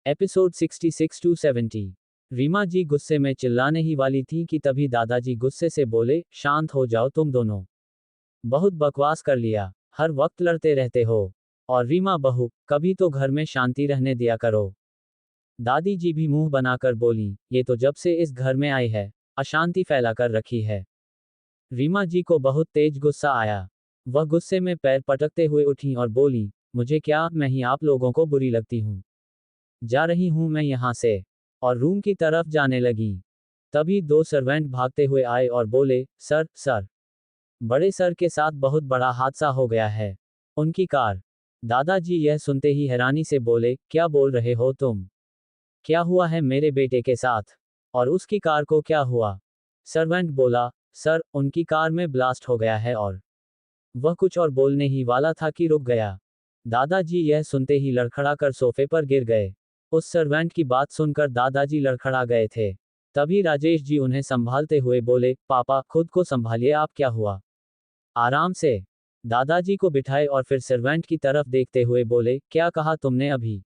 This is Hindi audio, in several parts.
Episode 66 to 70। रीमा जी गुस्से में चिल्लाने ही वाली थी कि तभी दादाजी गुस्से से बोले, शांत हो जाओ तुम दोनों। बहुत बकवास कर लिया, हर वक्त लड़ते रहते हो। और रीमा बहू, कभी तो घर में शांति रहने दिया करो। दादी जी भी मुंह बनाकर बोली, ये तो जब से इस घर में आई है, अशांति फैला कर रखी है। रीमा जी को बहुत तेज गुस्सा आया। वह गुस्से में पैर पटकते हुए उठी और बोली, मुझे क्या, मैं ही आप लोगों को बुरी लगती हूँ। जा रही हूं मैं यहां से। और रूम की तरफ जाने लगी। तभी दो सर्वेंट भागते हुए आए और बोले, सर सर, बड़े सर के साथ बहुत बड़ा हादसा हो गया है। उनकी कार। दादाजी यह सुनते ही हैरानी से बोले, क्या बोल रहे हो तुम? क्या हुआ है मेरे बेटे के साथ? और उसकी कार को क्या हुआ? सर्वेंट बोला, सर, उनकी कार में ब्लास्ट हो गया है। और वह कुछ और बोलने ही वाला था कि रुक गया। दादाजी यह सुनते ही लड़खड़ा कर सोफे पर गिर गए। उस सर्वेंट की बात सुनकर दादाजी लड़खड़ा गए थे। तभी राजेश जी उन्हें संभालते हुए बोले, पापा, खुद को संभालिए, आप क्या हुआ? आराम से। दादाजी को बिठाए और फिर सर्वेंट की तरफ देखते हुए बोले, क्या कहा तुमने अभी?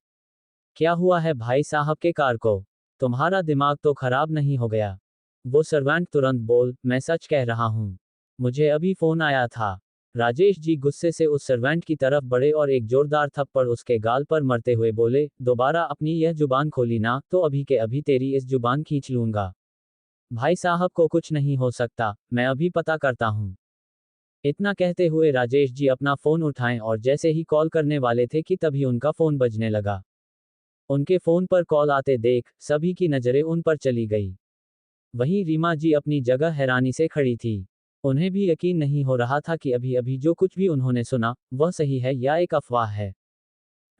क्या हुआ है भाई साहब के कार को? तुम्हारा दिमाग तो खराब नहीं हो गया? वो सर्वेंट तुरंत बोल, मैं सच कह रहा हूं, मुझे अभी फोन आया था। राजेश जी गुस्से से उस सर्वेंट की तरफ बढ़े और एक जोरदार थप्पड़ उसके गाल पर मरते हुए बोले, दोबारा अपनी यह जुबान खोली ना तो अभी के अभी तेरी इस जुबान खींच लूंगा। भाई साहब को कुछ नहीं हो सकता, मैं अभी पता करता हूं। इतना कहते हुए राजेश जी अपना फोन उठाएं और जैसे ही कॉल करने वाले थे कि तभी उनका फोन बजने लगा। उनके फोन पर कॉल आते देख सभी की नजरें उन पर चली गई। वहीं रीमा जी अपनी जगह हैरानी से खड़ी थी। उन्हें भी यकीन नहीं हो रहा था कि अभी अभी जो कुछ भी उन्होंने सुना, वह सही है या एक अफवाह है।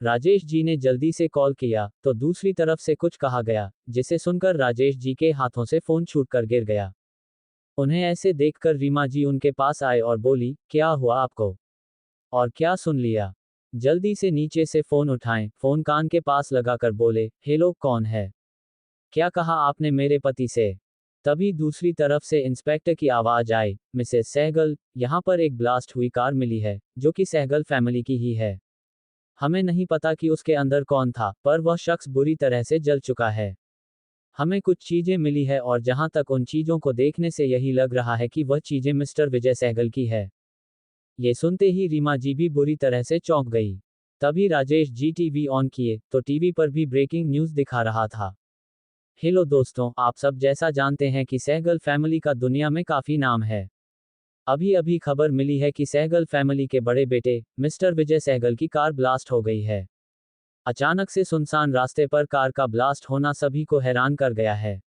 राजेश जी ने जल्दी से कॉल किया, तो दूसरी तरफ से कुछ कहा गया, जिसे सुनकर राजेश जी के हाथों से फोन छूटकर गिर गया। उन्हें ऐसे देखकर रीमा जी उनके पास आए और बोली, क्या हुआ आपको? और क्या सुन लिया? जल्दी से नीचे से फोन उठाएं, फोन कान के पास लगाकर बोले, हेलो, कौन है? क्या कहा आपने मेरे पति से? तभी दूसरी तरफ से इंस्पेक्टर की आवाज आई, मिसेस सहगल, यहाँ पर एक ब्लास्ट हुई कार मिली है, जो कि सहगल फैमिली की ही है। हमें नहीं पता कि उसके अंदर कौन था, पर वह शख्स बुरी तरह से जल चुका है। हमें कुछ चीजें मिली है और जहां तक उन चीजों को देखने से यही लग रहा है कि वह चीजें मिस्टर विजय सहगल की है। ये सुनते ही रीमा जी भी बुरी तरह से चौंक गई। तभी राजेश जी टीवी ऑन किए, तो टीवी पर भी ब्रेकिंग न्यूज दिखा रहा था। हेलो दोस्तों, आप सब जैसा जानते हैं कि सहगल फैमिली का दुनिया में काफी नाम है। अभी अभी खबर मिली है कि सहगल फैमिली के बड़े बेटे मिस्टर विजय सहगल की कार ब्लास्ट हो गई है। अचानक से सुनसान रास्ते पर कार का ब्लास्ट होना सभी को हैरान कर गया है।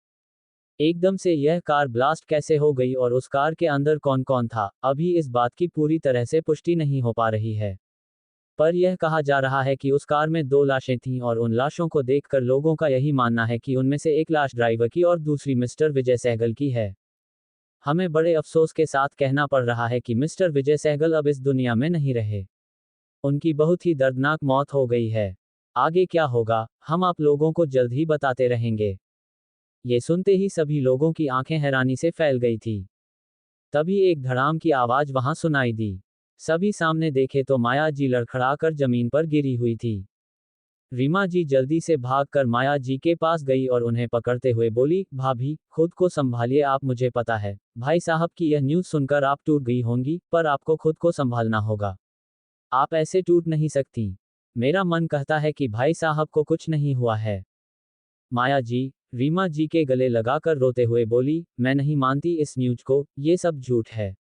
एकदम से यह कार ब्लास्ट कैसे हो गई और उस कार के अंदर कौन कौन था, अभी इस बात की पूरी तरह से पुष्टि नहीं हो पा रही है। पर यह कहा जा रहा है कि उस कार में दो लाशें थीं और उन लाशों को देखकर लोगों का यही मानना है कि उनमें से एक लाश ड्राइवर की और दूसरी मिस्टर विजय सहगल की है। हमें बड़े अफसोस के साथ कहना पड़ रहा है कि मिस्टर विजय सहगल अब इस दुनिया में नहीं रहे। उनकी बहुत ही दर्दनाक मौत हो गई है। आगे क्या होगा, हम आप लोगों को जल्द ही बताते रहेंगे। ये सुनते ही सभी लोगों की आंखें हैरानी से फैल गई थी। तभी एक धड़ाम की आवाज वहां सुनाई दी। सभी सामने देखे तो माया जी लड़खड़ाकर जमीन पर गिरी हुई थी। रीमा जी जल्दी से भागकर माया जी के पास गई और उन्हें पकड़ते हुए बोली, भाभी, खुद को संभालिए आप, मुझे पता है भाई साहब की यह न्यूज़ सुनकर आप टूट गई होंगी, पर आपको खुद को संभालना होगा। आप ऐसे टूट नहीं सकती। मेरा मन कहता है कि भाई साहब को कुछ नहीं हुआ है। माया जी रीमा जी के गले लगाकर रोते हुए बोली, मैं नहीं मानती इस न्यूज़ को, ये सब झूठ है।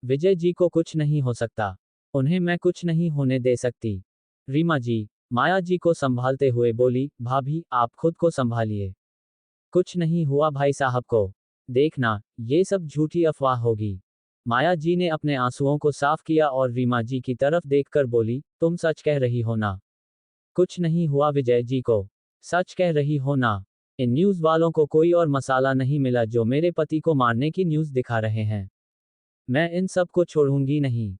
विजय जी को कुछ नहीं हो सकता। उन्हें मैं कुछ नहीं होने दे सकती। रीमा जी माया जी को संभालते हुए बोली, भाभी, आप खुद को संभालिए। कुछ नहीं हुआ भाई साहब को। देखना, ये सब झूठी अफवाह होगी। माया जी ने अपने आंसुओं को साफ किया और रीमा जी की तरफ देखकर बोली, तुम सच कह रही हो ना? कुछ नहीं हुआ विजय जी को? सच कह रही हो ना? इन न्यूज़ वालों को कोई और मसाला नहीं मिला जो मेरे पति को मारने की न्यूज़ दिखा रहे हैं। मैं इन सब को छोड़ूंगी नहीं।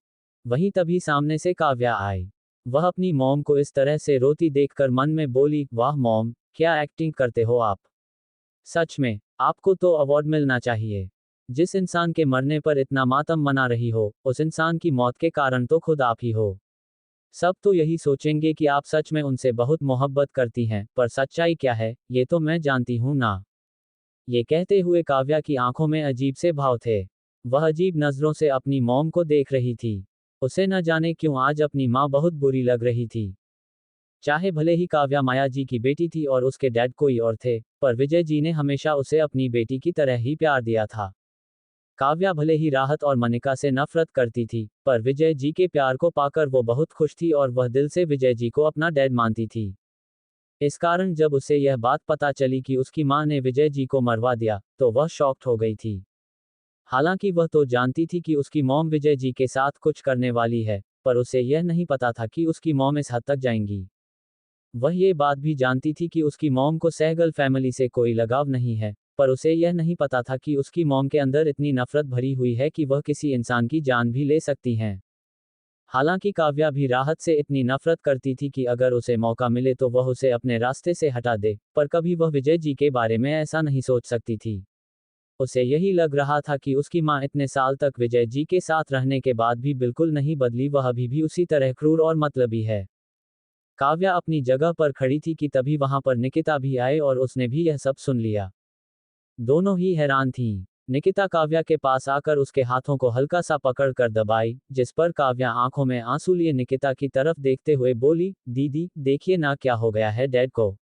वहीं तभी सामने से काव्या आई। वह अपनी मॉम को इस तरह से रोती देखकर मन में बोली, वाह मॉम, क्या एक्टिंग करते हो आप। सच में, आपको तो अवार्ड मिलना चाहिए। जिस इंसान के मरने पर इतना मातम मना रही हो, उस इंसान की मौत के कारण तो खुद आप ही हो। सब तो यही सोचेंगे कि आप सच में उनसे बहुत मोहब्बत करती हैं, पर सच्चाई क्या है, ये तो मैं जानती हूं ना। ये कहते हुए काव्या की आंखों में अजीब से भाव थे। वह अजीब नजरों से अपनी मॉम को देख रही थी। उसे न जाने क्यों आज अपनी माँ बहुत बुरी लग रही थी। चाहे भले ही काव्या माया जी की बेटी थी और उसके डैड कोई और थे, पर विजय जी ने हमेशा उसे अपनी बेटी की तरह ही प्यार दिया था। काव्या भले ही राहत और मनिका से नफरत करती थी, पर विजय जी के प्यार को पाकर वो बहुत खुश थी और वह दिल से विजय जी को अपना डैड मानती थी। इस कारण जब उसे यह बात पता चली कि उसकी मां ने विजय जी को मरवा दिया, तो वह शॉक्ड हो गई थी। हालांकि वह तो जानती थी कि उसकी मॉम विजय जी के साथ कुछ करने वाली है, पर उसे यह नहीं पता था कि उसकी मॉम इस हद तक जाएंगी। वह ये बात भी जानती थी कि उसकी मॉम को सहगल फैमिली से कोई लगाव नहीं है, पर उसे यह नहीं पता था कि उसकी मॉम के अंदर इतनी नफरत भरी हुई है कि वह किसी इंसान की जान भी ले सकती हैं। हालांकि काव्या भी राहत से इतनी नफरत करती थी कि अगर उसे मौका मिले तो वह उसे अपने रास्ते से हटा दे, पर कभी वह विजय जी के बारे में ऐसा नहीं सोच सकती थी। उसे यही लग रहा था कि उसकी मां इतने साल तक विजय जी के साथ रहने के बाद भी बिल्कुल नहीं बदली, वह अभी भी उसी तरह क्रूर और मतलबी है। काव्या अपनी जगह पर खड़ी थी कि तभी वहां पर निकिता भी आए और उसने भी यह सब सुन लिया। दोनों ही हैरान थीं। निकिता काव्या के पास आकर उसके हाथों को हल्का सा पकड़ कर दबाई, जिस पर काव्या आंखों में आंसू लिए निकिता की तरफ देखते हुए बोली, दीदी देखिए ना क्या हो गया है डैड को।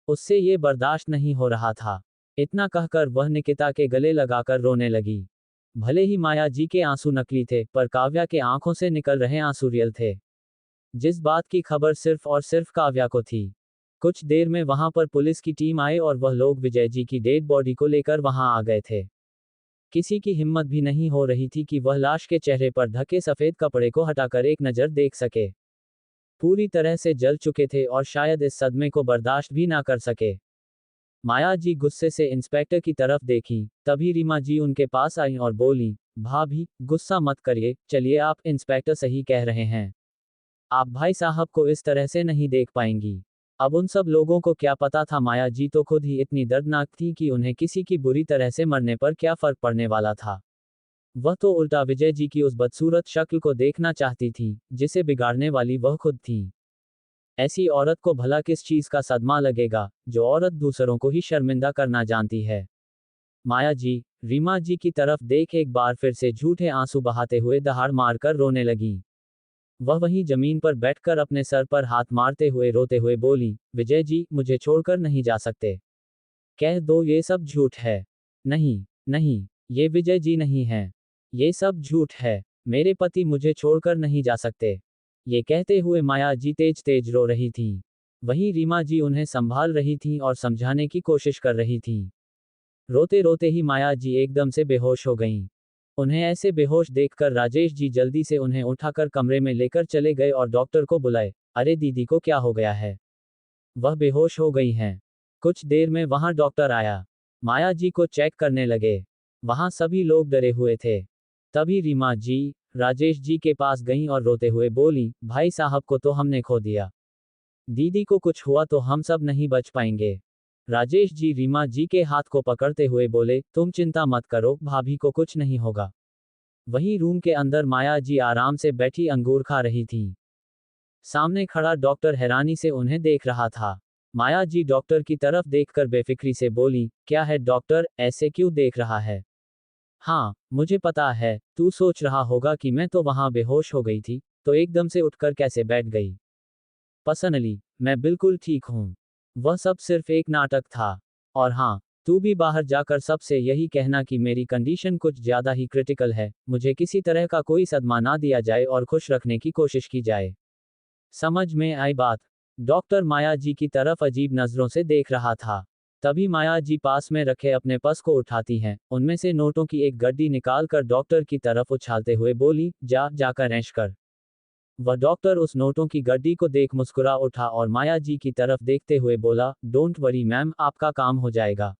उससे ये बर्दाश्त नहीं हो रहा था। इतना कहकर वह निकिता के गले लगाकर रोने लगी। भले ही माया जी के आंसू नकली थे, पर काव्या के आंखों से निकल रहे आंसू रियल थे। जिस बात की खबर सिर्फ और सिर्फ काव्या को थी। कुछ देर में वहां पर पुलिस की टीम आई और वह लोग विजय जी की डेड बॉडी को लेकर वहां आ गए थे। किसी की हिम्मत भी नहीं हो रही थी कि वह लाश के चेहरे पर ढके सफेद कपड़े को हटाकर एक नज़र देख सके। पूरी तरह से जल चुके थे और शायद इस सदमे को बर्दाश्त भी ना कर सके। माया जी गुस्से से इंस्पेक्टर की तरफ देखी, तभी रीमा जी उनके पास आई और बोली, भाभी गुस्सा मत करिए, चलिए आप इंस्पेक्टर सही कह रहे हैं। आप भाई साहब को इस तरह से नहीं देख पाएंगी। अब उन सब लोगों को क्या पता था, माया जी तो खुद ही इतनी दर्दनाक थी कि उन्हें किसी की बुरी तरह से मरने पर क्या फर्क पड़ने वाला था। वह तो उल्टा विजय जी की उस बदसूरत शक्ल को देखना चाहती थी, जिसे बिगाड़ने वाली वह खुद थी। ऐसी औरत को भला किस चीज का सदमा लगेगा, जो औरत दूसरों को ही शर्मिंदा करना जानती है। माया जी, रीमा जी की तरफ देख एक बार फिर से झूठे आंसू बहाते हुए दहाड़ मारकर रोने लगी। वह वहीं जमीन पर बैठकर अपने सर पर हाथ मारते हुए रोते हुए बोली, विजय जी मुझे छोड़कर नहीं जा सकते। कह दो ये सब झूठ है। नहीं, नहीं, ये विजय जी नहीं है। ये सब झूठ है। मेरे पति मुझे छोड़कर नहीं जा सकते। ये कहते हुए माया जी तेज तेज रो रही थीं। वहीं रीमा जी उन्हें संभाल रही थीं और समझाने की कोशिश कर रही थीं। रोते रोते ही माया जी एकदम से बेहोश हो गईं। उन्हें ऐसे बेहोश देखकर राजेश जी जल्दी से उन्हें उठाकर कमरे में लेकर चले गए और डॉक्टर को बुलाए। अरे दीदी को क्या हो गया है? वह बेहोश हो गई हैं। कुछ देर में वहां डॉक्टर आया। माया जी को चेक करने लगे। वहां सभी लोग डरे हुए थे। तभी रीमा जी राजेश जी के पास गईं और रोते हुए बोली, भाई साहब को तो हमने खो दिया। दीदी को कुछ हुआ तो हम सब नहीं बच पाएंगे। राजेश जी रीमा जी के हाथ को पकड़ते हुए बोले, तुम चिंता मत करो, भाभी को कुछ नहीं होगा। वहीं रूम के अंदर माया जी आराम से बैठी अंगूर खा रही थीं। सामने खड़ा डॉक्टर हैरानी से उन्हें देख रहा था। माया जी डॉक्टर की तरफ देखकर बेफिक्री से बोली, क्या है डॉक्टर, ऐसे क्यों देख रहा है? हाँ, मुझे पता है, तू सोच रहा होगा कि मैं तो वहां बेहोश हो गई थी, तो एकदम से उठकर कैसे बैठ गई। पर्सनली, मैं बिल्कुल ठीक हूँ। वह सब सिर्फ एक नाटक था। और हाँ, तू भी बाहर जाकर सबसे यही कहना कि मेरी कंडीशन कुछ ज्यादा ही क्रिटिकल है, मुझे किसी तरह का कोई सदमा ना दिया जाए और खुश रखने की कोशिश की जाए। समझ में आई बात? डॉक्टर माया जी की तरफ अजीब नजरों से देख रहा था। तभी माया जी पास में रखे अपने पर्स को उठाती हैं, उनमें से नोटों की एक गड्डी निकालकर डॉक्टर की तरफ उछालते हुए बोली, जाकर ऐश कर। वह डॉक्टर उस नोटों की गड्डी को देख मुस्कुरा उठा और माया जी की तरफ देखते हुए बोला, डोंट वरी मैम, आपका काम हो जाएगा।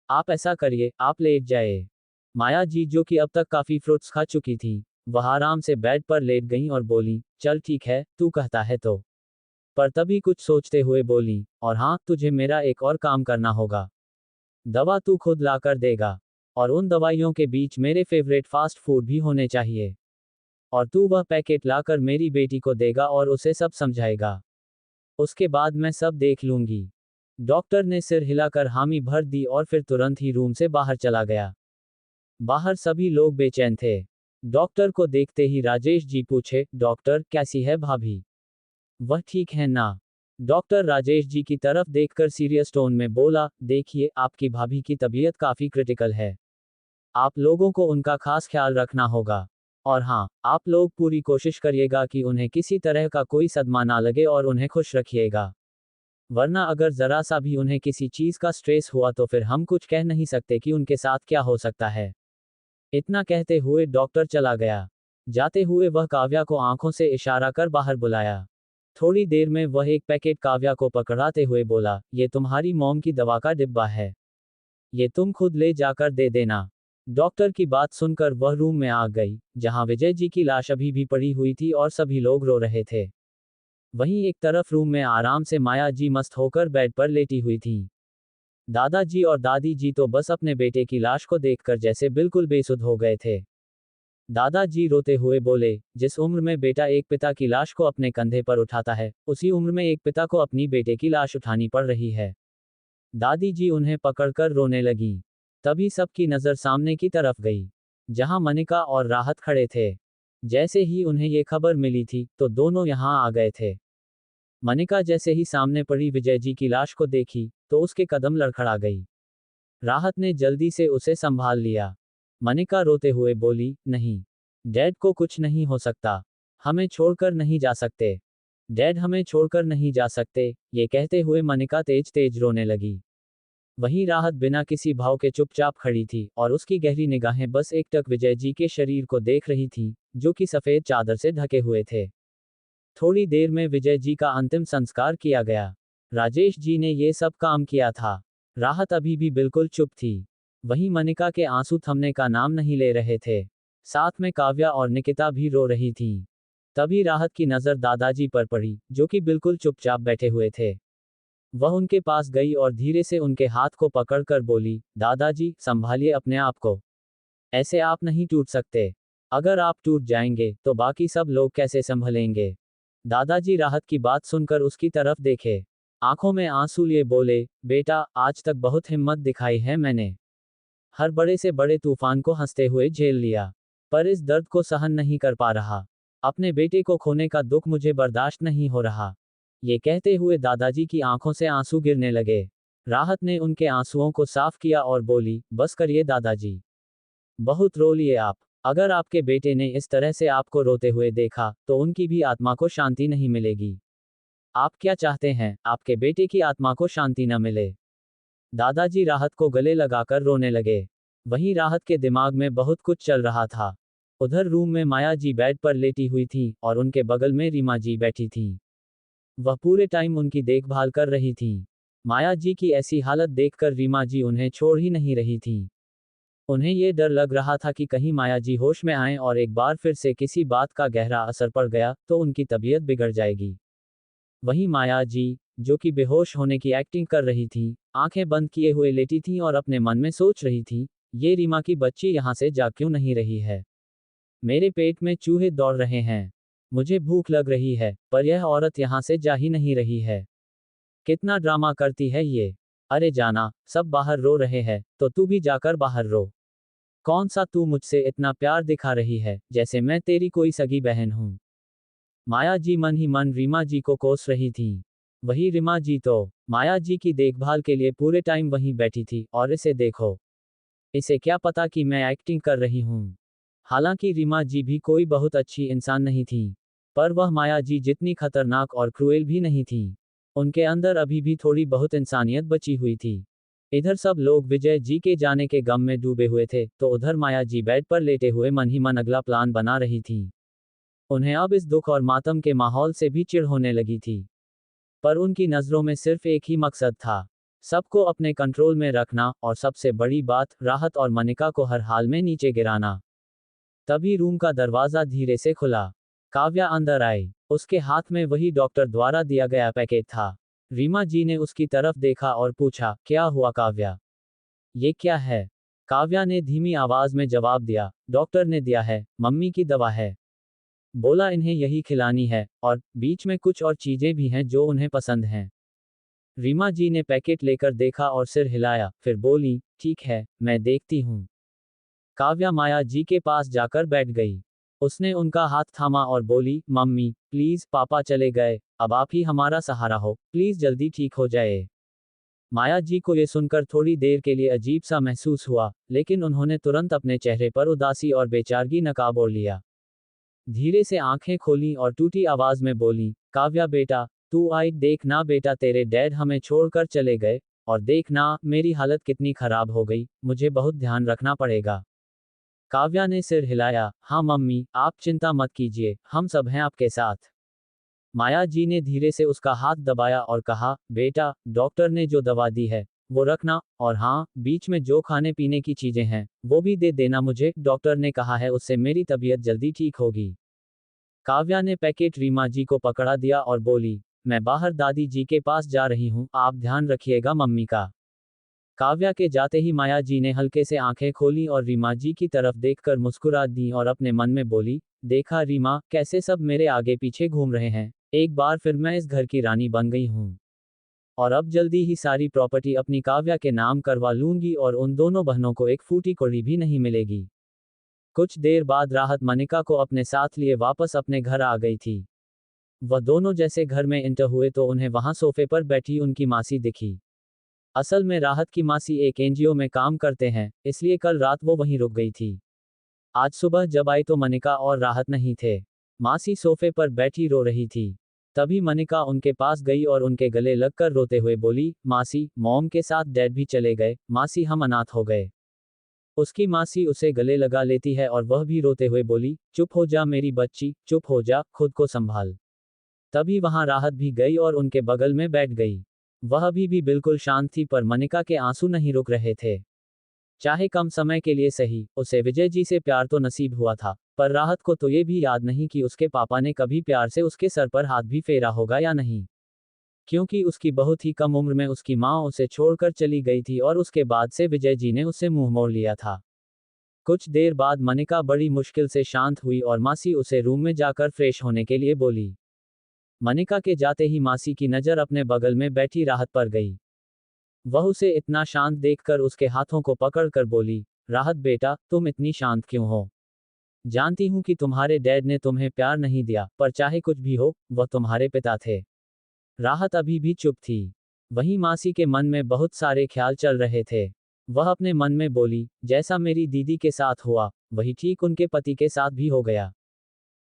आप ऐसा करिए, आप लेट जाए। माया जी जो कि अब तक काफी फ्रूट्स खा चुकी थी, वह आराम से बेड पर लेट गईं और बोली, चल ठीक है, तू कहता है तो। पर तभी कुछ सोचते हुए बोली, और हाँ, तुझे मेरा एक और काम करना होगा। दवा तू खुद लाकर देगा। और उन दवाइयों के बीच मेरे फेवरेट फास्ट फूड भी होने चाहिए। और तू वह पैकेट लाकर मेरी बेटी को देगा और उसे सब समझाएगा। उसके बाद मैं सब देख लूंगी। डॉक्टर ने सिर हिलाकर हामी भर दी और फिर तुरंत ही रूम से बाहर चला गया। बाहर सभी लोग बेचैन थे। डॉक्टर को देखते ही राजेश जी पूछे, डॉक्टर कैसी है भाभी? वह ठीक है ना? डॉक्टर राजेश जी की तरफ देखकर सीरियस टोन में बोला, देखिए आपकी भाभी की तबीयत काफी क्रिटिकल है। आप लोगों को उनका खास ख्याल रखना होगा। और हाँ, आप लोग पूरी कोशिश करिएगा कि उन्हें किसी तरह का कोई सदमा ना लगे और उन्हें खुश रखिएगा। वरना अगर जरा सा भी उन्हें किसी चीज का स्ट्रेस हुआ तो फिर हम कुछ कह नहीं सकते कि उनके साथ क्या हो सकता है। इतना कहते हुए डॉक्टर चला गया। जाते हुए वह काव्या को आंखों से इशारा कर बाहर बुलाया। थोड़ी देर में वह एक पैकेट काव्या को पकड़ाते हुए बोला, ये तुम्हारी मॉम की दवा का डिब्बा है। ये तुम खुद ले जाकर दे देना। डॉक्टर की बात सुनकर वह रूम में आ गई, जहां विजय जी की लाश अभी भी पड़ी हुई थी और सभी लोग रो रहे थे। वहीं एक तरफ रूम में आराम से माया जी मस्त होकर बेड पर लेटी हुई थी। दादाजी और दादी जी तो बस अपने बेटे की लाश को देखकर जैसे बिल्कुल बेसुध हो गए थे। दादाजी रोते हुए बोले, जिस उम्र में बेटा एक पिता की लाश को अपने कंधे पर उठाता है, उसी उम्र में एक पिता को अपनी बेटे की लाश उठानी पड़ रही है। दादी जी उन्हें पकड़कर रोने लगी। तभी सबकी नजर सामने की तरफ गई, जहां मनिका और राहत खड़े थे। जैसे ही उन्हें ये खबर मिली थी, तो दोनों यहां आ गए थे। मनिका जैसे ही सामने पड़ी विजय जी की लाश को देखी, तो उसके कदम लड़खड़ा गई। राहत ने जल्दी से उसे संभाल लिया। मनिका रोते हुए बोली, नहीं, डैड को कुछ नहीं हो सकता। हमें छोड़कर नहीं जा सकते। डैड हमें छोड़कर नहीं जा सकते। ये कहते हुए मनिका तेज तेज रोने लगी। वहीं राहत बिना किसी भाव के चुपचाप खड़ी थी और उसकी गहरी निगाहें बस एकटक विजय जी के शरीर को देख रही थीं, जो कि सफेद चादर से ढके हुए थे। थोड़ी देर में विजय जी का अंतिम संस्कार किया गया। राजेश जी ने ये सब काम किया था। राहत अभी भी बिल्कुल चुप थी। वहीं मनिका के आंसू थमने का नाम नहीं ले रहे थे। साथ में काव्या और निकिता भी रो रही थीं। तभी राहत की नजर दादाजी पर पड़ी, जो कि बिल्कुल चुपचाप बैठे हुए थे। वह उनके पास गई और धीरे से उनके हाथ को पकड़कर बोली, दादाजी संभालिए अपने आप को। ऐसे आप नहीं टूट सकते। अगर आप टूट जाएंगे तो बाकी सब लोग कैसे संभलेंगे? दादाजी राहत की बात सुनकर उसकी तरफ देखे। आंखों में आंसू लिए बोले, बेटा आज तक बहुत हिम्मत दिखाई है मैंने। हर बड़े से बड़े तूफान को हंसते हुए झेल लिया। पर इस दर्द को सहन नहीं कर पा रहा। अपने बेटे को खोने का दुख मुझे बर्दाश्त नहीं हो रहा। ये कहते हुए दादाजी की आंखों से आंसू गिरने लगे। राहत ने उनके आंसुओं को साफ किया और बोली, बस करिए दादाजी। बहुत रो लिए आप। अगर आपके बेटे ने इस तरह से आपको रोते हुए देखा, तो उनकी भी आत्मा को शांति नहीं मिलेगी। आप क्या चाहते हैं, आपके बेटे की आत्मा को शांति न मिले? दादाजी राहत को गले लगाकर रोने लगे। वहीं राहत के दिमाग में बहुत कुछ चल रहा था। उधर रूम में माया जी बेड पर लेटी हुई थी और उनके बगल में रीमा जी बैठी थी। वह पूरे टाइम उनकी देखभाल कर रही थी। माया जी की ऐसी हालत देखकर रीमा जी उन्हें छोड़ ही नहीं रही थी। उन्हें ये डर लग रहा था कि कहीं माया जी होश में आएं और एक बार फिर से किसी बात का गहरा असर पड़ गया तो उनकी तबीयत बिगड़ जाएगी। वहीं माया जी, जो कि बेहोश होने की एक्टिंग कर रही थी, आंखें बंद किए हुए लेटी थी और अपने मन में सोच रही थी, ये रीमा की बच्ची यहाँ से जा क्यों नहीं रही है? मेरे पेट में चूहे दौड़ रहे हैं। मुझे भूख लग रही है, पर यह औरत यहाँ से जा ही नहीं रही है। कितना ड्रामा करती है ये। अरे जाना, सब बाहर रो रहे हैं, तो तू भी जाकर बाहर रो। कौन सा तू मुझसे इतना प्यार दिखा रही है, जैसे मैं तेरी कोई सगी बहन हूं। माया जी मन ही मन रीमा जी को कोस रही थी। वही रीमा जी तो माया जी की देखभाल के लिए पूरे टाइम वहीं बैठी थी और इसे देखो। इसे क्या पता कि मैं एक्टिंग कर रही हूं। हालांकि रीमा जी भी कोई बहुत अच्छी इंसान नहीं थी, पर वह माया जी जितनी खतरनाक और क्रूएल भी नहीं थी। उनके अंदर अभी भी थोड़ी बहुत इंसानियत बची हुई थी। इधर सब लोग विजय जी के जाने के गम में डूबे हुए थे, तो उधर माया जी बेड पर लेटे हुए मन ही मन अगला प्लान बना रही थी। उन्हें अब इस दुख और मातम के माहौल से भी चिढ़ होने लगी थी। पर उनकी नजरों में सिर्फ एक ही मकसद था, सबको अपने कंट्रोल में रखना और सबसे बड़ी बात, राहत और मनिका को हर हाल में नीचे गिराना। तभी रूम का दरवाजा धीरे से खुला। काव्या अंदर आई। उसके हाथ में वही डॉक्टर द्वारा दिया गया पैकेट था। रीमा जी ने उसकी तरफ देखा और पूछा, क्या हुआ काव्या? ये क्या है? काव्या ने धीमी आवाज में जवाब दिया, डॉक्टर ने दिया है, मम्मी की दवा है। बोला इन्हें यही खिलानी है, और बीच में कुछ और चीजें भी हैं जो उन्हें पसंद हैं। रीमा जी ने पैकेट लेकर देखा और सिर हिलाया, फिर बोली, ठीक है, मैं देखती हूँ। काव्या माया जी के पास जाकर बैठ गई। उसने उनका हाथ थामा और बोली, मम्मी, प्लीज पापा चले गए, अब आप ही हमारा सहारा हो, प्लीज जल्दी ठीक हो जाए। माया जी को ये सुनकर थोड़ी देर के लिए अजीब सा महसूस हुआ, लेकिन उन्होंने तुरंत अपने चेहरे पर उदासी और बेचारगी नकाब ओढ़ लिया। धीरे से आंखें खोली और टूटी आवाज में बोली, काव्या बेटा, तू आई देख ना बेटा, तेरे डैड हमें छोड़कर चले गए, और देख ना मेरी हालत कितनी खराब हो गई, मुझे बहुत ध्यान रखना पड़ेगा। काव्या ने सिर हिलाया, हाँ मम्मी, आप चिंता मत कीजिए, हम सब हैं आपके साथ। माया जी ने धीरे से उसका हाथ दबाया और कहा, बेटा, डॉक्टर ने जो दवा दी है वो रखना, और हाँ, बीच में जो खाने पीने की चीजें हैं वो भी दे देना मुझे, डॉक्टर ने कहा है उससे मेरी तबीयत जल्दी ठीक होगी। काव्या ने पैकेट रीमा जी को पकड़ा दिया और बोली, मैं बाहर दादी जी के पास जा रही हूँ, आप ध्यान रखिएगा मम्मी का। काव्या के जाते ही माया जी ने हल्के से आंखें खोली और रीमा जी की तरफ देखकर मुस्कुरा दी और अपने मन में बोली, देखा रीमा, कैसे सब मेरे आगे पीछे घूम रहे हैं, एक बार फिर मैं इस घर की रानी बन गई हूँ। और अब जल्दी ही सारी प्रॉपर्टी अपनी काव्या के नाम करवा लूंगी और उन दोनों बहनों को एक फूटी कौड़ी भी नहीं मिलेगी। कुछ देर बाद राहत मनिका को अपने साथ लिए वापस अपने घर आ गई थी। वह दोनों जैसे घर में इंटर हुए तो उन्हें वहां सोफे पर बैठी उनकी मासी दिखी। असल में राहत की मासी एक एनजीओ में काम करते हैं, इसलिए कल रात वो वहीं रुक गई थी। आज सुबह जब आई तो मनिका और राहत नहीं थे। मासी सोफे पर बैठी रो रही थी। तभी मनिका उनके पास गई और उनके गले लगकर रोते हुए बोली, मासी, मॉम के साथ डैड भी चले गए, मासी हम अनाथ हो गए। उसकी मासी उसे गले लगा लेती है और वह भी रोते हुए बोली, चुप हो जा मेरी बच्ची, चुप हो जा, खुद को संभाल। तभी वहां राहत भी गई और उनके बगल में बैठ गई। वह अभी भी बिल्कुल शांत थी पर मनिका के आंसू नहीं रुक रहे थे। चाहे कम समय के लिए सही, उसे विजय जी से प्यार तो नसीब हुआ था, पर राहत को तो ये भी याद नहीं कि उसके पापा ने कभी प्यार से उसके सर पर हाथ भी फेरा होगा या नहीं। क्योंकि उसकी बहुत ही कम उम्र में उसकी माँ उसे छोड़कर चली गई थी और उसके बाद से विजय जी ने उससे मुंह मोड़ लिया था। कुछ देर बाद मनिका बड़ी मुश्किल से शांत हुई और मासी उसे रूम में जाकर फ्रेश होने के लिए बोली। मनिका के जाते ही मासी की नज़र अपने बगल में बैठी राहत पर गई। वह उसे इतना शांत देखकर उसके हाथों को पकड़कर बोली, राहत बेटा, तुम इतनी शांत क्यों हो? जानती हूं कि तुम्हारे डैड ने तुम्हें प्यार नहीं दिया, पर चाहे कुछ भी हो, वह तुम्हारे पिता थे। राहत अभी भी चुप थी। वहीं मासी के मन में बहुत सारे ख्याल चल रहे थे। वह अपने मन में बोली, जैसा मेरी दीदी के साथ हुआ, वही ठीक उनके पति के साथ भी हो गया।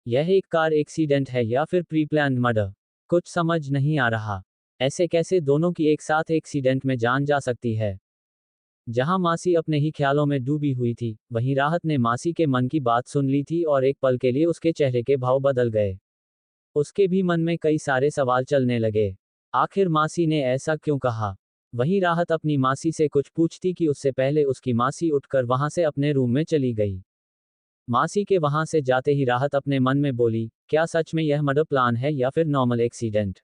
यह एक कार एक्सीडेंट है या फिर प्री प्लान्ड मर्डर? कुछ समझ नहीं आ रहा। ऐसे कैसे दोनों की एक साथ एक्सीडेंट में जान जा सकती है? जहां मासी अपने ही ख्यालों में डूबी हुई थी, वहीं राहत ने मासी के मन की बात सुन ली थी और एक पल के लिए उसके चेहरे के भाव बदल गए। उसके भी मन में कई सारे सवाल चलने लगे। आखिर मासी ने ऐसा क्यों कहा? वहीं राहत अपनी मासी से कुछ पूछती कि उससे पहले उसकी मासी उठकर वहां से अपने रूम में चली गई। मासी के वहां से जाते ही राहत अपने मन में बोली, क्या सच में यह मर्डर प्लान है या फिर नॉर्मल एक्सीडेंट?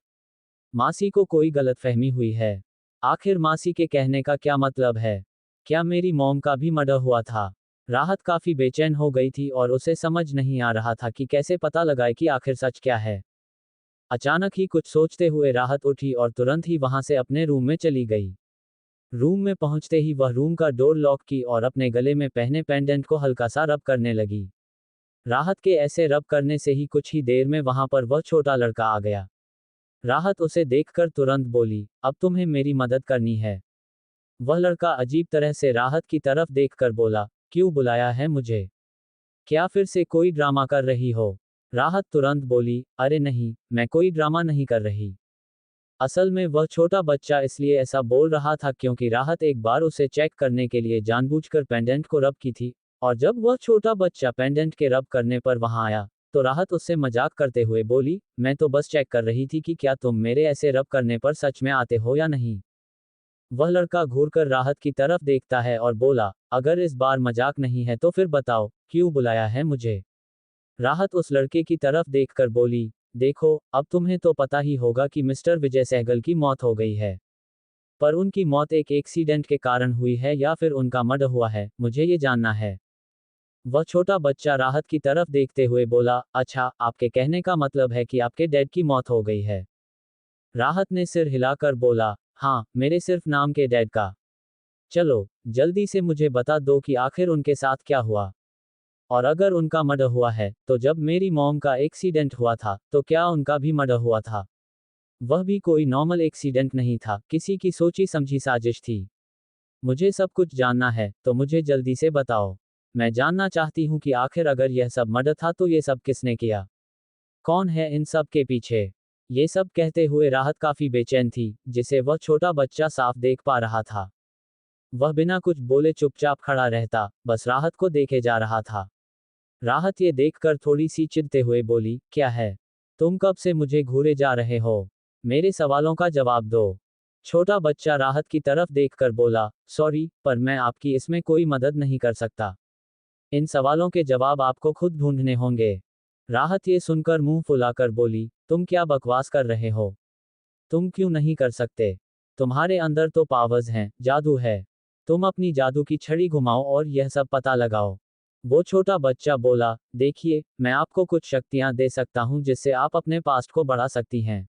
मासी को कोई गलतफहमी हुई है? आखिर मासी के कहने का क्या मतलब है? क्या मेरी मॉम का भी मर्डर हुआ था? राहत काफी बेचैन हो गई थी और उसे समझ नहीं आ रहा था कि कैसे पता लगाए कि आखिर सच क्या है। अचानक ही कुछ सोचते हुए राहत उठी और तुरंत ही वहां से अपने रूम में चली गई। रूम में पहुंचते ही वह रूम का डोर लॉक की और अपने गले में पहने पेंडेंट को हल्का सा रब करने लगी। राहत के ऐसे रब करने से ही कुछ ही देर में वहां पर वह छोटा लड़का आ गया। राहत उसे देखकर तुरंत बोली, अब तुम्हें मेरी मदद करनी है। वह लड़का अजीब तरह से राहत की तरफ देखकर बोला, क्यों बुलाया है मुझे? क्या फिर से कोई ड्रामा कर रही हो? राहत तुरंत बोली, अरे नहीं, मैं कोई ड्रामा नहीं कर रही। असल में वह छोटा बच्चा इसलिए ऐसा बोल रहा था क्योंकि राहत एक बार उसे चेक करने के लिए जानबूझकर पेंडेंट को रब की थी, और जब वह छोटा बच्चा पेंडेंट के रब करने पर वहां आया, तो राहत उससे मजाक करते हुए बोली, मैं तो बस चेक कर रही थी कि क्या तुम मेरे ऐसे रब करने पर सच में आते हो या नहीं। वह लड़का घूरकर राहत की तरफ देखता है और बोला, अगर इस बार मजाक नहीं है तो फिर बताओ, क्यों बुलाया है मुझे? राहत उस लड़के की तरफ देखकर बोली, देखो, अब तुम्हें तो पता ही होगा कि मिस्टर विजय सहगल की मौत हो गई है। पर उनकी मौत एक एक्सीडेंट के कारण हुई है या फिर उनका मर्डर हुआ है, मुझे ये जानना है। वह छोटा बच्चा राहत की तरफ देखते हुए बोला, अच्छा, आपके कहने का मतलब है कि आपके डैड की मौत हो गई है। राहत ने सिर हिलाकर बोला, हाँ, मेरे सिर्फ नाम के डैड का। चलो, जल्दी से मुझे बता दो कि आखिर उनके साथ क्या हुआ। और अगर उनका मर्डर हुआ है, तो जब मेरी मॉम का एक्सीडेंट हुआ था, तो क्या उनका भी मर्डर हुआ था? वह भी कोई नॉर्मल एक्सीडेंट नहीं था, किसी की सोची समझी साजिश थी। मुझे सब कुछ जानना है, तो मुझे जल्दी से बताओ। मैं जानना चाहती हूँ कि आखिर अगर यह सब मर्डर था तो ये सब किसने किया? कौन है इन सब के पीछे? ये सब कहते हुए राहत काफी बेचैन थी, जिसे वह छोटा बच्चा साफ देख पा रहा था। वह बिना कुछ बोले चुपचाप खड़ा रहता, बस राहत को देखे जा रहा था। राहत ये देखकर थोड़ी सी चिढ़ते हुए बोली, क्या है? तुम कब से मुझे घूरे जा रहे हो? मेरे सवालों का जवाब दो। छोटा बच्चा राहत की तरफ देखकर बोला, सॉरी, पर मैं आपकी इसमें कोई मदद नहीं कर सकता। इन सवालों के जवाब आपको खुद ढूंढने होंगे। राहत ये सुनकर मुंह फुलाकर बोली, तुम क्या बकवास कर रहे हो? तुम क्यों नहीं कर सकते? तुम्हारे अंदर तो पावर्स हैं, जादू है। तुम अपनी जादू की छड़ी घुमाओ और यह सब पता लगाओ। वो छोटा बच्चा बोला, देखिए, मैं आपको कुछ शक्तियां दे सकता हूं जिससे आप अपने पास्ट को बढ़ा सकती हैं।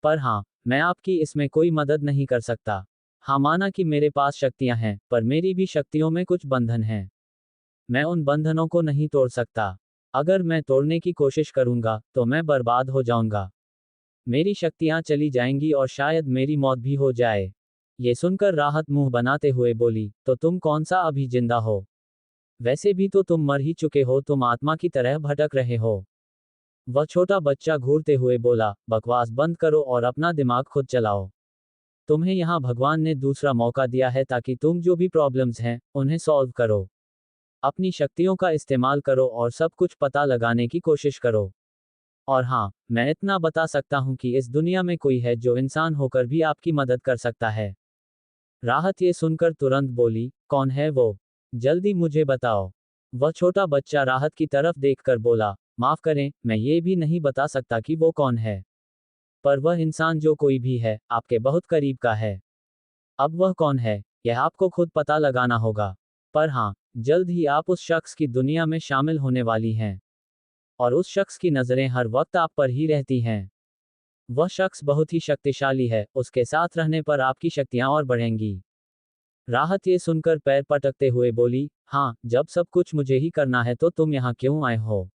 पर हाँ, मैं आपकी इसमें कोई मदद नहीं कर सकता। हाँ, माना कि मेरे पास शक्तियां हैं, पर मेरी भी शक्तियों में कुछ बंधन हैं। मैं उन बंधनों को नहीं तोड़ सकता। अगर मैं तोड़ने की कोशिश करूंगा, तो मैं बर्बाद हो जाऊंगा। मेरी शक्तियां चली जाएंगी और शायद मेरी मौत भी हो जाए। ये सुनकर राहत मुंह बनाते हुए बोली, तो तुम कौन सा अभी जिंदा हो? वैसे भी तो तुम मर ही चुके हो, तुम आत्मा की तरह भटक रहे हो। वह छोटा बच्चा घूरते हुए बोला, बकवास बंद करो और अपना दिमाग खुद चलाओ। तुम्हें यहाँ भगवान ने दूसरा मौका दिया है ताकि तुम जो भी प्रॉब्लम्स हैं, उन्हें सॉल्व करो। अपनी शक्तियों का इस्तेमाल करो और सब कुछ पता लगाने की कोशिश करो। और हाँ, मैं इतना बता सकता हूँ कि इस दुनिया में कोई है जो इंसान होकर भी आपकी मदद कर सकता है। राहत ये सुनकर तुरंत बोली, कौन है वो? जल्दी मुझे बताओ। वह छोटा बच्चा राहत की तरफ देखकर बोला, माफ करें, मैं ये भी नहीं बता सकता कि वो कौन है। पर वह इंसान जो कोई भी है, आपके बहुत करीब का है। अब वह कौन है, यह आपको खुद पता लगाना होगा। पर हाँ, जल्द ही आप उस शख्स की दुनिया में शामिल होने वाली हैं। और उस शख्स की नज़रें हर वक्त आप पर ही रहती हैं। वह शख्स बहुत ही शक्तिशाली है, उसके साथ रहने पर आपकी शक्तियां और बढ़ेंगी। राहत ये सुनकर पैर पटकते हुए बोली, हाँ, जब सब कुछ मुझे ही करना है तो तुम यहाँ क्यों आए हो?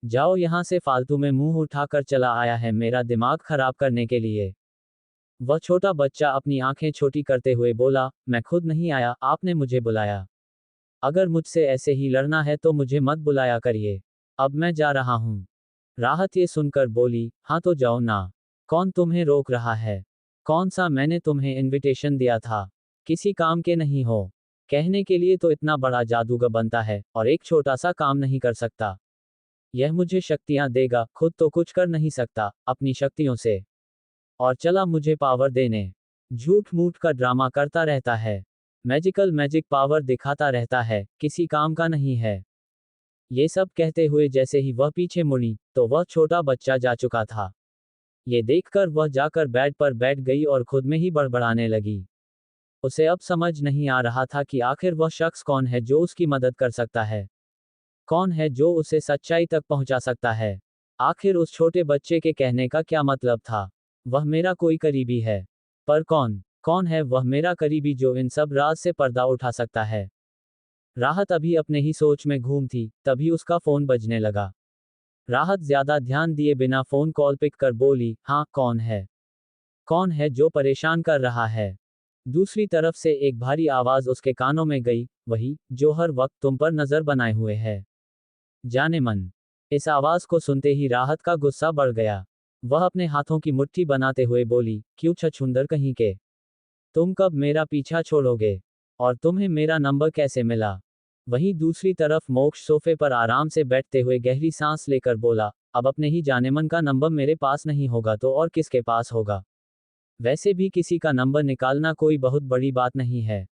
जाओ यहाँ से, फालतू में मुंह उठाकर चला आया है मेरा दिमाग खराब करने के लिए। वह छोटा बच्चा अपनी आंखें छोटी करते हुए बोला, मैं खुद नहीं आया, आपने मुझे बुलाया। अगर मुझसे ऐसे ही लड़ना है तो मुझे मत बुलाया करिए। अब मैं जा रहा हूँ। राहत ये सुनकर बोली, हाँ तो जाओ ना। कौन तुम्हें रोक रहा है? कौन सा मैंने तुम्हें इनविटेशन दिया था? किसी काम के नहीं हो। कहने के लिए तो इतना बड़ा जादूगर बनता है, और एक छोटा सा काम नहीं कर सकता। यह मुझे शक्तियां देगा, खुद तो कुछ कर नहीं सकता, अपनी शक्तियों से। और चला मुझे पावर देने। झूठ मूठ का ड्रामा करता रहता है। मैजिक पावर दिखाता रहता है, किसी काम का नहीं है। ये सब कहते हुए जैसे ही वह पीछे मुड़ी, तो वह छोटा बच्चा जा चुका था। ये देखकर वह जाकर बेड पर बैठ गई और खुद में ही बड़बड़ाने लगी। उसे अब समझ नहीं आ रहा था कि आखिर वह शख्स कौन है जो उसकी मदद कर सकता है। कौन है जो उसे सच्चाई तक पहुंचा सकता है। आखिर उस छोटे बच्चे के कहने का क्या मतलब था? वह मेरा कोई करीबी है। पर कौन कौन है वह मेरा करीबी जो इन सब राज से पर्दा उठा सकता है? राहत अभी अपने ही सोच में घूम थी, तभी उसका फोन बजने लगा। राहत ज्यादा ध्यान दिए बिना फोन कॉल पिक कर बोली, हाँ, कौन है? कौन है जो परेशान कर रहा है? दूसरी तरफ से एक भारी आवाज उसके कानों में गई, वही, जो हर वक्त तुम पर नजर बनाए हुए है। जाने मन। इस आवाज को सुनते ही राहत का गुस्सा बढ़ गया। वह अपने हाथों की मुट्ठी बनाते हुए बोली, क्यों छछूंदर कहीं के? तुम कब मेरा पीछा छोड़ोगे? और तुम्हें मेरा नंबर कैसे मिला? वहीं दूसरी तरफ मोक्ष सोफे पर आराम से बैठते हुए गहरी सांस लेकर बोला, अब अपने ही जानेमन का नंबर मेरे पास नहीं होगा तो और किसके पास होगा? वैसे भी किसी का नंबर निकालना कोई बहुत बड़ी बात नहीं है।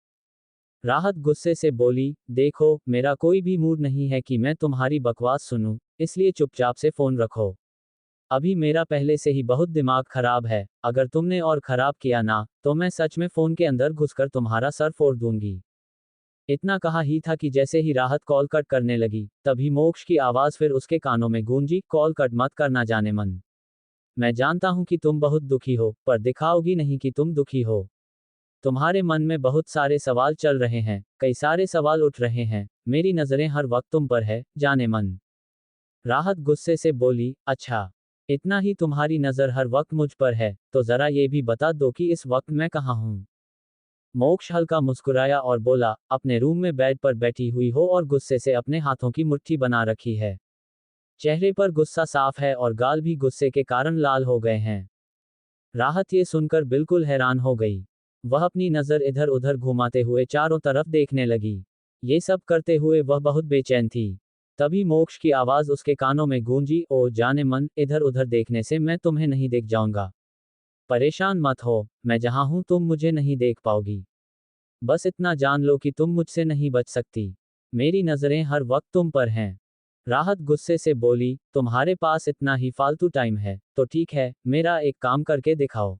राहत गुस्से से बोली, देखो, मेरा कोई भी मूड नहीं है कि मैं तुम्हारी बकवास सुनूं, इसलिए चुपचाप से फोन रखो। अभी मेरा पहले से ही बहुत दिमाग खराब है, अगर तुमने और खराब किया ना, तो मैं सच में फोन के अंदर घुसकर तुम्हारा सर फोड़ दूंगी। इतना कहा ही था कि जैसे ही राहत कॉल कट करने लगी, तभी मोक्ष की आवाज फिर उसके कानों में गूंजी, कॉल कट मत करना जाने मन। मैं जानता हूं कि तुम बहुत दुखी हो, पर दिखाओगी नहीं कि तुम दुखी हो। तुम्हारे मन में बहुत सारे सवाल चल रहे हैं, कई सारे सवाल उठ रहे हैं, मेरी नजरें हर वक्त तुम पर है, जाने मन। राहत गुस्से से बोली, अच्छा, इतना ही तुम्हारी नजर हर वक्त मुझ पर है, तो जरा ये भी बता दो कि इस वक्त मैं कहाँ हूँ। मोक्ष हल्का मुस्कुराया और बोला, अपने रूम में बेड पर बैठी हुई हो और गुस्से से अपने हाथों की मुट्ठी बना रखी है। चेहरे पर गुस्सा साफ है और गाल भी गुस्से के कारण लाल हो गए हैं। राहत ये सुनकर बिल्कुल हैरान हो गई। वह अपनी नजर इधर उधर घुमाते हुए चारों तरफ देखने लगी। ये सब करते हुए वह बहुत बेचैन थी। तभी मोक्ष की आवाज उसके कानों में गूंजी, ओ जाने मन, इधर उधर देखने से मैं तुम्हें नहीं देख जाऊंगा। परेशान मत हो, मैं जहां हूं तुम मुझे नहीं देख पाओगी। बस इतना जान लो कि तुम मुझसे नहीं बच सकती। मेरी नजरें हर वक्त तुम पर हैं। राहत गुस्से से बोली, तुम्हारे पास इतना ही फालतू टाइम है, तो ठीक है, मेरा एक काम करके दिखाओ।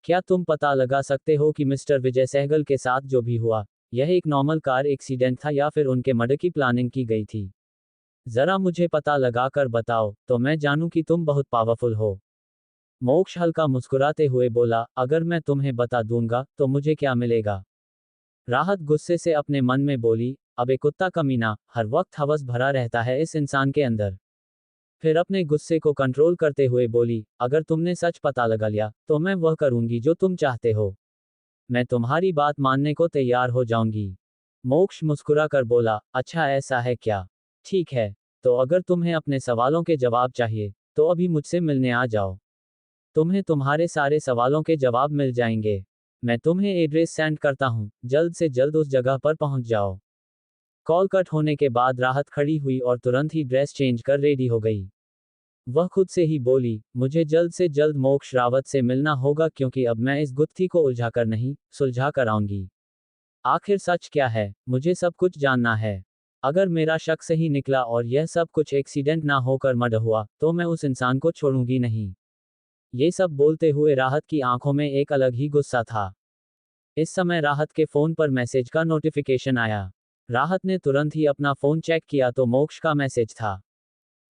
क्या तुम पता लगा सकते हो कि मिस्टर विजय सहगल के साथ जो भी हुआ, यह एक नॉर्मल कार एक्सीडेंट था या फिर उनके मर्डर की प्लानिंग की गई थी? जरा मुझे पता लगा कर बताओ, तो मैं जानूं कि तुम बहुत पावरफुल हो। मोक्ष हल्का मुस्कुराते हुए बोला, अगर मैं तुम्हें बता दूंगा, तो मुझे क्या मिलेगा? राहत गुस्से से अपने मन में बोली, अबे कुत्ता कमीना, हर वक्त हवस भरा रहता है इस इंसान के अंदर। फिर अपने गुस्से को कंट्रोल करते हुए बोली, अगर तुमने सच पता लगा लिया, तो मैं वह करूंगी जो तुम चाहते हो। मैं तुम्हारी बात मानने को तैयार हो जाऊंगी। मोक्ष मुस्कुरा कर बोला, अच्छा ऐसा है क्या? ठीक है, तो अगर तुम्हें अपने सवालों के जवाब चाहिए, तो अभी मुझसे मिलने आ जाओ। तुम्हें तुम्हारे सारे सवालों के जवाब मिल जाएंगे। मैं तुम्हें एड्रेस सेंड करता हूँ, जल्द से जल्द उस जगह पर पहुंच जाओ। कॉल कट होने के बाद राहत खड़ी हुई और तुरंत ही ड्रेस चेंज कर रेडी हो गई। वह खुद से ही बोली, मुझे जल्द से जल्द मोक्ष रावत से मिलना होगा क्योंकि अब मैं इस गुत्थी को उलझा कर नहीं, सुलझा कर आऊंगी। आखिर सच क्या है, मुझे सब कुछ जानना है। अगर मेरा शक सही निकला और यह सब कुछ एक्सीडेंट ना होकर मर्डर हुआ, तो मैं उस इंसान को छोड़ूंगी नहीं। ये सब बोलते हुए राहत की आंखों में एक अलग ही गुस्सा था। इस समय राहत के फोन पर मैसेज का नोटिफिकेशन आया। राहत ने तुरंत ही अपना फोन चेक किया तो मोक्ष का मैसेज था।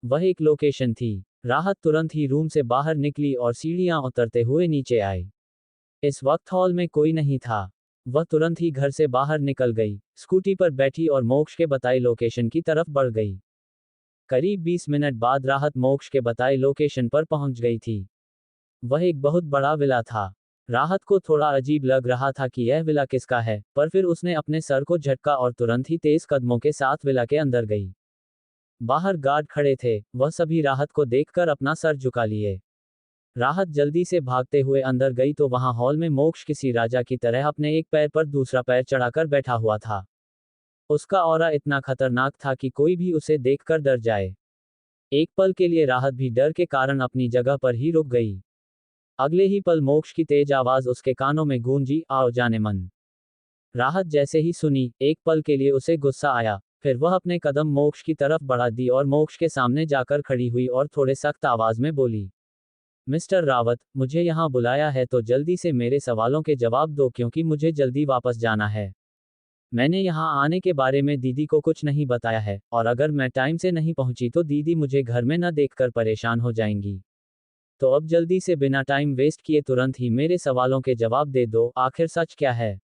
वह एक लोकेशन थी। राहत तुरंत ही रूम से बाहर निकली और सीढ़ियां उतरते हुए नीचे आई। इस वक्त हॉल में कोई नहीं था। वह तुरंत ही घर से बाहर निकल गई, स्कूटी पर बैठी और मोक्ष के बताई लोकेशन की तरफ बढ़ गई। करीब 20 मिनट बाद राहत मोक्ष के बताई लोकेशन पर पहुंच गई थी। वह एक बहुत बड़ा विला था। राहत को थोड़ा अजीब लग रहा था कि यह विला किसका है, पर फिर उसने अपने सर को झटका और तुरंत ही तेज कदमों के साथ विला के अंदर गई। बाहर गार्ड खड़े थे, वह सभी राहत को देखकर अपना सर झुका लिए। राहत जल्दी से भागते हुए अंदर गई तो वहां हॉल में मोक्ष किसी राजा की तरह अपने एक पैर पर दूसरा पैर चढ़ाकर बैठा हुआ था। उसका ऑरा इतना खतरनाक था कि कोई भी उसे देखकर डर जाए। एक पल के लिए राहत भी डर के कारण अपनी जगह पर ही रुक गई। अगले ही पल मोक्ष की तेज आवाज उसके कानों में गूंजी, आओ जाने मन। राहत जैसे ही सुनी, एक पल के लिए उसे गुस्सा आया, फिर वह अपने कदम मोक्ष की तरफ बढ़ा दी और मोक्ष के सामने जाकर खड़ी हुई और थोड़े सख्त आवाज में बोली, मिस्टर रावत, मुझे यहाँ बुलाया है तो जल्दी से मेरे सवालों के जवाब दो क्योंकि मुझे जल्दी वापस जाना है। मैंने यहाँ आने के बारे में दीदी को कुछ नहीं बताया है, और अगर मैं टाइम से नहीं पहुंची तो दीदी मुझे घर में न देखकर परेशान हो जाएंगी। तो अब जल्दी से बिना टाइम वेस्ट किए तुरंत ही मेरे सवालों के जवाब दे दो, आखिर सच क्या है?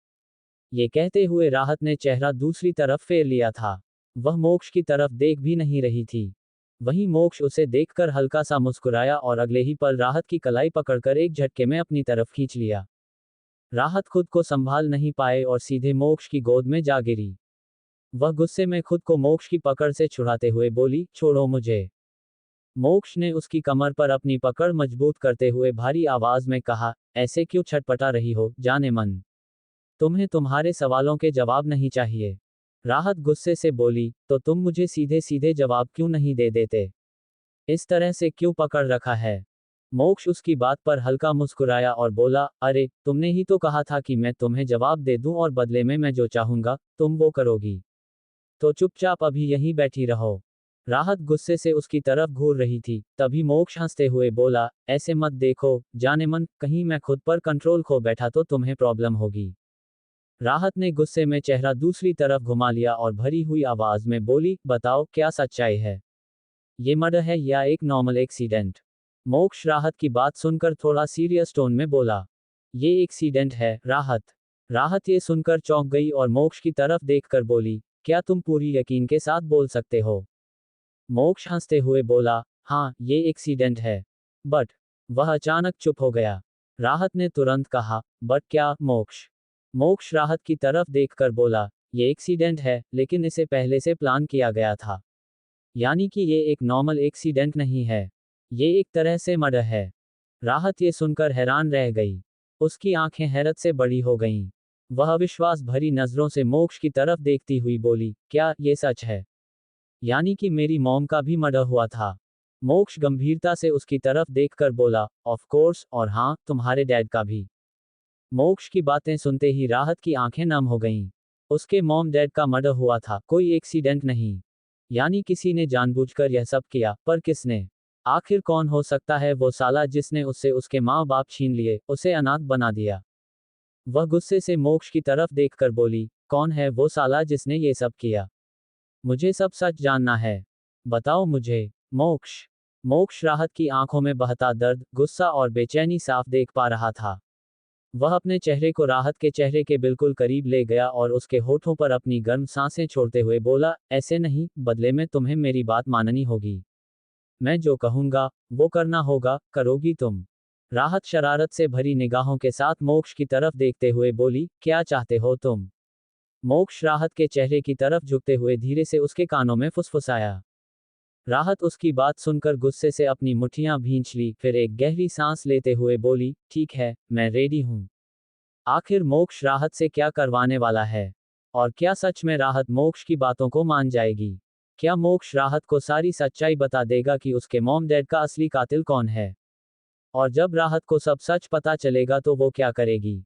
ये कहते हुए राहत ने चेहरा दूसरी तरफ फेर लिया था। वह मोक्ष की तरफ देख भी नहीं रही थी। वहीं मोक्ष उसे देखकर हल्का सा मुस्कुराया और अगले ही पल राहत की कलाई पकड़कर एक झटके में अपनी तरफ खींच लिया। राहत खुद को संभाल नहीं पाए और सीधे मोक्ष की गोद में जा गिरी। वह गुस्से में खुद को मोक्ष की पकड़ से छुड़ाते हुए बोली, छोड़ो मुझे। मोक्ष ने उसकी कमर पर अपनी पकड़ मजबूत करते हुए भारी आवाज में कहा, ऐसे क्यों छटपटा रही हो, जाने मन। तुम्हें तुम्हारे सवालों के जवाब नहीं चाहिए। राहत गुस्से से बोली, तो तुम मुझे सीधे सीधे जवाब क्यों नहीं दे देते? इस तरह से क्यों पकड़ रखा है? मोक्ष उसकी बात पर हल्का मुस्कुराया और बोला, अरे, तुमने ही तो कहा था कि मैं तुम्हें जवाब दे दूं और बदले में मैं जो चाहूंगा, तुम वो करोगी। तो चुपचाप अभी यहीं बैठी रहो। राहत गुस्से से उसकी तरफ घूर रही थी, तभी मोक्ष हंसते हुए बोला, ऐसे मत देखो, जाने मन, कहीं मैं खुद पर कंट्रोल खो बैठा तो तुम्हें प्रॉब्लम होगी। राहत ने गुस्से में चेहरा दूसरी तरफ घुमा लिया और भरी हुई आवाज में बोली, बताओ क्या सच्चाई है? ये मर्डर है या एक नॉर्मल एक्सीडेंट? मोक्ष राहत की बात सुनकर थोड़ा सीरियस टोन में बोला। ये एक्सीडेंट है, राहत। राहत ये सुनकर चौंक गई और मोक्ष की तरफ देखकर बोली, क्या तुम पूरी यकीन के साथ बोल सकते हो? मोक्ष हंसते हुए बोला, हाँ, ये एक्सीडेंट है। बट वह अचानक चुप हो गया। राहत ने तुरंत कहा, बट क्या, मोक्ष? मोक्ष राहत की तरफ देखकर बोला, ये एक्सीडेंट है, लेकिन इसे पहले से प्लान किया गया था। यानी कि ये एक नॉर्मल एक्सीडेंट नहीं है। ये एक तरह से मर्डर है। राहत ये सुनकर हैरान रह गई। उसकी आंखें हैरत से बड़ी हो गईं। वह विश्वास भरी नजरों से मोक्ष की तरफ देखती हुई बोली, क्या ये सच है? यानी कि मेरी मॉम का भी मर्डर हुआ था? मोक्ष गंभीरता से उसकी तरफ देखकर बोला, ऑफ कोर्स, और हाँ, तुम्हारे डैड का भी। मोक्ष की बातें सुनते ही राहत की आंखें नम हो गईं। उसके मॉम डैड का मर्डर हुआ था, कोई एक्सीडेंट नहीं। यानी किसी ने जानबूझकर यह सब किया, पर किसने? आखिर कौन हो सकता है वो साला जिसने उससे उसके माँ बाप छीन लिए, उसे अनाथ बना दिया? वह गुस्से से मोक्ष की तरफ देखकर बोली, कौन है वो साला जिसने ये सब किया? मुझे सब सच जानना है। बताओ मुझे। मोक्ष। मोक्ष राहत की आंखों में बहता दर्द, गुस्सा और बेचैनी साफ देख पा रहा था। वह अपने चेहरे को राहत के चेहरे के बिल्कुल करीब ले गया और उसके होठों पर अपनी गर्म सांसें छोड़ते हुए बोला, ऐसे नहीं, बदले में तुम्हें मेरी बात माननी होगी। मैं जो कहूंगा, वो करना होगा, करोगी तुम? राहत शरारत से भरी निगाहों के साथ मोक्ष की तरफ देखते हुए बोली, क्या चाहते हो तुम? मोक्ष राहत के चेहरे की तरफ झुकते हुए धीरे से उसके कानों में फुसफुसाया। राहत उसकी बात सुनकर गुस्से से अपनी मुट्ठियां भींच ली, फिर एक गहरी सांस लेते हुए बोली, ठीक है, मैं रेडी हूं। आखिर मोक्ष राहत से क्या करवाने वाला है? और क्या सच में राहत मोक्ष की बातों को मान जाएगी? क्या मोक्ष राहत को सारी सच्चाई बता देगा कि उसके मॉम डैड का असली कातिल कौन है? और जब राहत को सब सच पता चलेगा तो वो क्या करेगी?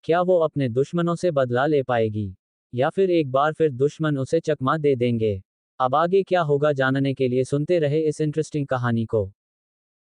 क्या वो अपने दुश्मनों से बदला ले पाएगी? या फिर एक बार फिर दुश्मन उसे चकमा दे देंगे? अब आगे क्या होगा जानने के लिए सुनते रहे इस इंटरेस्टिंग कहानी को।